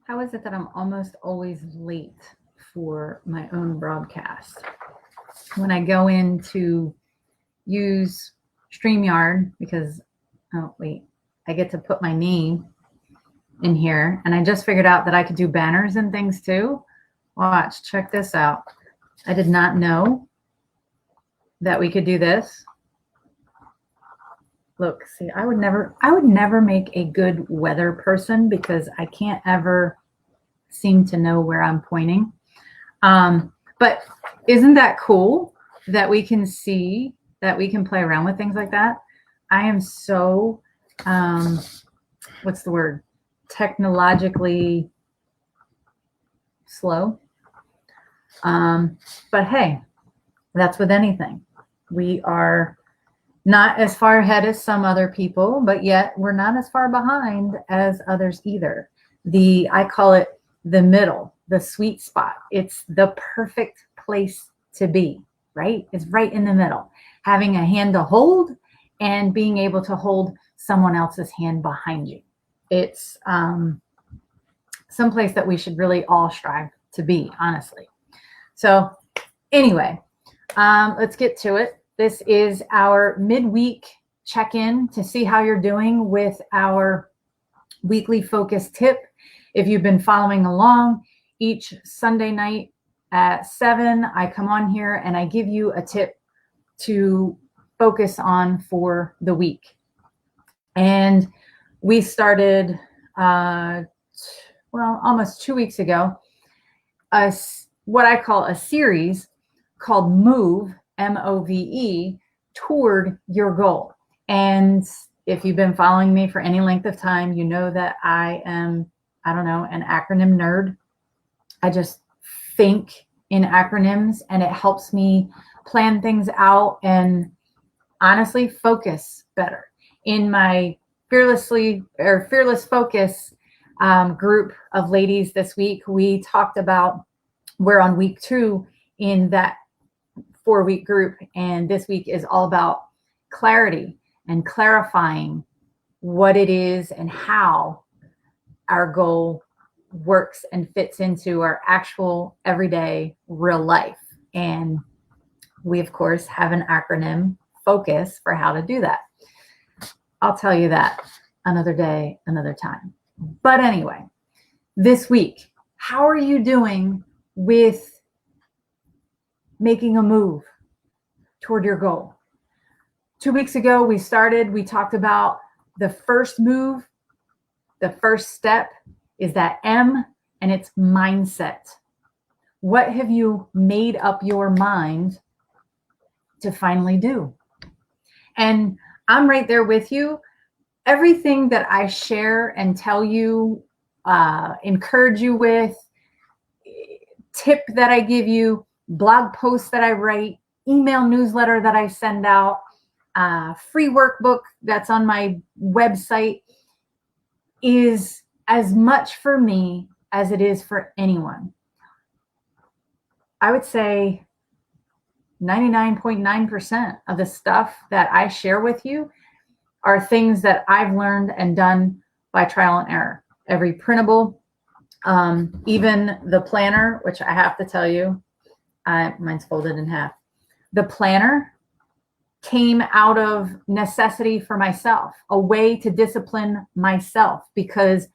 How is it that I'm almost always late for my own broadcast? When I go in to use StreamYard, because, oh, wait, I get to put my name in here, and I just figured out that I could do banners and things too. Watch, check this out. I did not know that we could do this. Look, see, I would never make a good weather person because I can't ever seem to know where I'm pointing. But isn't that cool that we can see that we can play around with things like that? I am so, what's the word? Technologically slow. But hey, that's with anything. We are not as far ahead as some other people, but yet we're not as far behind as others either. I call it the middle, the sweet spot. It's the perfect place to be, right? It's right in the middle. Having a hand to hold and being able to hold someone else's hand behind you. It's someplace that we should really all strive to be, honestly. So anyway, let's get to it. This is our midweek check-in to see how you're doing with our weekly focus tip. If you've been following along, each Sunday night at 7, I come on here and I give you a tip to focus on for the week. And we started, almost 2 weeks ago, what I call a series called M.O.V.E, M.O.V.E, toward your goal. And if you've been following me for any length of time, you know that I am, an acronym nerd. I just think in acronyms and it helps me plan things out and honestly focus better. In my Fearless Focus group of ladies this week, we talked about, we're on week 2 in that 4-week group, and this week is all about clarity and clarifying what it is and how our goal works and fits into our actual everyday real life. And we, of course, have an acronym focus for how to do that. I'll tell you that another day, another time. But anyway, this week, how are you doing with making a move toward your goal? 2 weeks ago, we talked about the first move. The first step is that M, and it's mindset. What have you made up your mind to finally do? And I'm right there with you. Everything that I share and tell you, encourage you with, tip that I give you, blog posts that I write, email newsletter that I send out, free workbook that's on my website, is as much for me as it is for anyone. I would say 99.9% of the stuff that I share with you are things that I've learned and done by trial and error. Every printable, even the planner, which I have to tell you, mine's folded in half. The planner came out of necessity for myself, a way to discipline myself because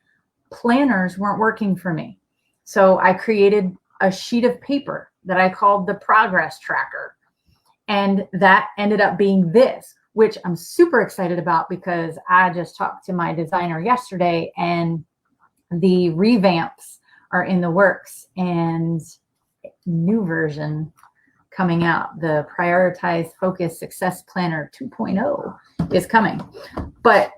planners weren't working for me. So I created a sheet of paper that I called the progress tracker. And that ended up being this, which I'm super excited about because I just talked to my designer yesterday and the revamps are in the works and new version coming out. The Prioritized Focus Success Planner 2.0 is coming. But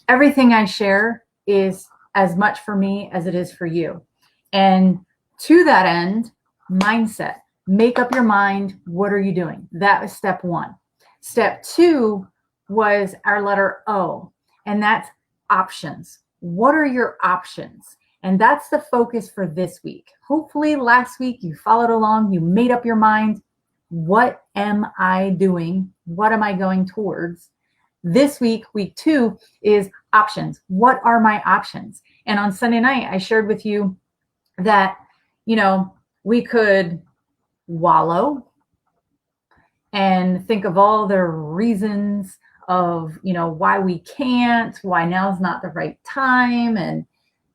everything I share is as much for me as it is for you. And to that end, mindset. Make up your mind. What are you doing? That was step 1. Step 2 was our letter O, and that's options. What are your options? And that's the focus for this week. Hopefully last week you followed along, you made up your mind. What am I doing? What am I going towards? This week, week 2, is options. What are my options? And on Sunday night, I shared with you that, we could wallow and think of all the reasons of, why we can't, why now's not the right time, and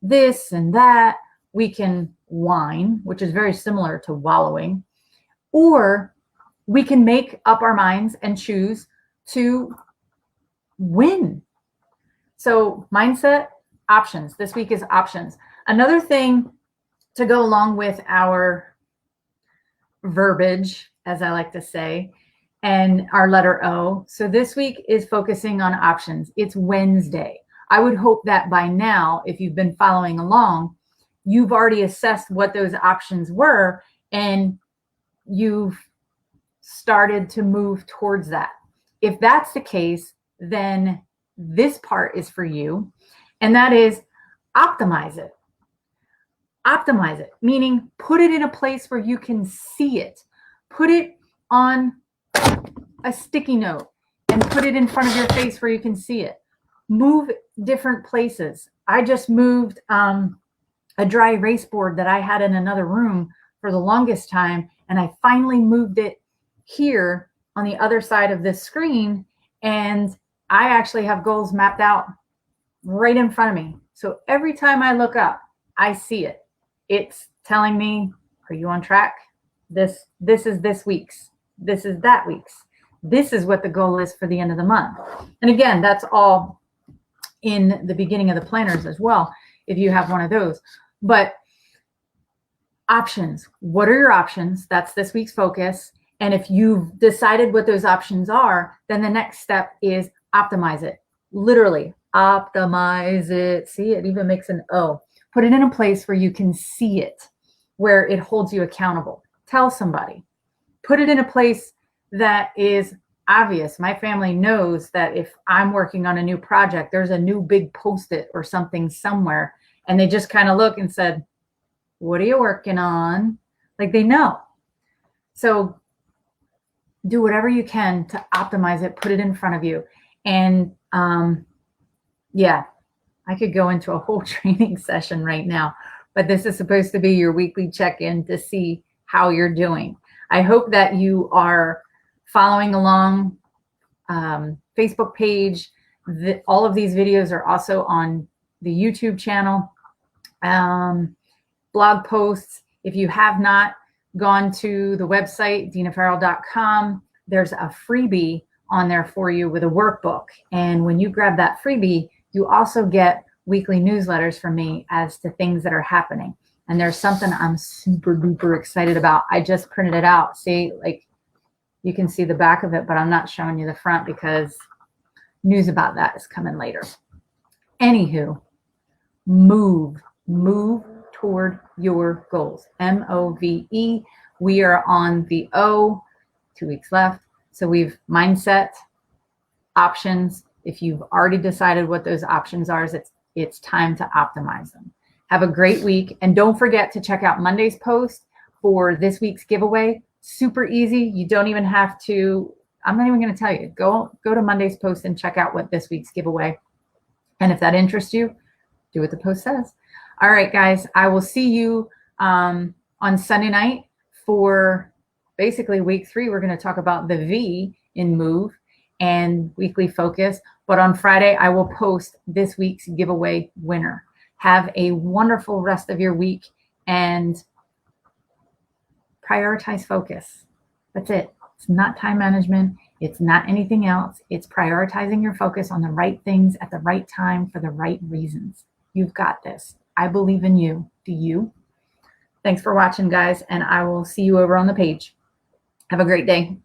this and that. We can whine, which is very similar to wallowing, or we can make up our minds and choose to win. So mindset, options. This week is options. Another thing to go along with our verbiage, as I like to say, and our letter O. So this week is focusing on options. It's Wednesday. I would hope that by now, if you've been following along, you've already assessed what those options were and you've started to move towards that. If that's the case, then this part is for you, and that is optimize it. Optimize it, meaning put it in a place where you can see it. Put it on a sticky note and put it in front of your face where you can see it. Move different places. I just moved a dry erase board that I had in another room for the longest time, and I finally moved it here on the other side of this screen, and I actually have goals mapped out right in front of me. So every time I look up, I see it. It's telling me, are you on track? This is this week's. This is that week's. This is what the goal is for the end of the month. And again, that's all in the beginning of the planners as well, if you have one of those. But options. What are your options? That's this week's focus. And if you've decided what those options are, then the next step is optimize it. Literally, optimize it. See, it even makes an O. Put it in a place where you can see it, where it holds you accountable. Tell somebody. Put it in a place that is obvious. My family knows that if I'm working on a new project, there's a new big Post-it or something somewhere, and they just kind of look and said, what are you working on? Like, they know. So do whatever you can to optimize it, put it in front of you. And yeah, I could go into a whole training session right now, but this is supposed to be your weekly check-in to see how you're doing. I hope that you are following along. Facebook page. All of these videos are also on the YouTube channel. Blog posts. If you have not gone to the website, dinafarrell.com, there's a freebie on there for you with a workbook. And when you grab that freebie, you also get weekly newsletters from me as to things that are happening. And there's something I'm super duper excited about. I just printed it out. See, like, you can see the back of it, but I'm not showing you the front because news about that is coming later. Anywho, move toward your goals. M-O-V-E. We are on the O, 2 weeks left. So we've mindset, options. If you've already decided what those options are, it's time to optimize them. Have a great week. And don't forget to check out Monday's post for this week's giveaway. Super easy. You don't even have to, I'm not even going to tell you. Go to Monday's post and check out what this week's giveaway. And if that interests you, do what the post says. All right, guys, I will see you on Sunday night for basically week 3. We're going to talk about the V in MOVE and weekly focus. But on Friday, I will post this week's giveaway winner. Have a wonderful rest of your week and prioritize focus. That's it. It's not time management. It's not anything else. It's prioritizing your focus on the right things at the right time for the right reasons. You've got this. I believe in you. Do you? Thanks for watching, guys, and I will see you over on the page. Have a great day.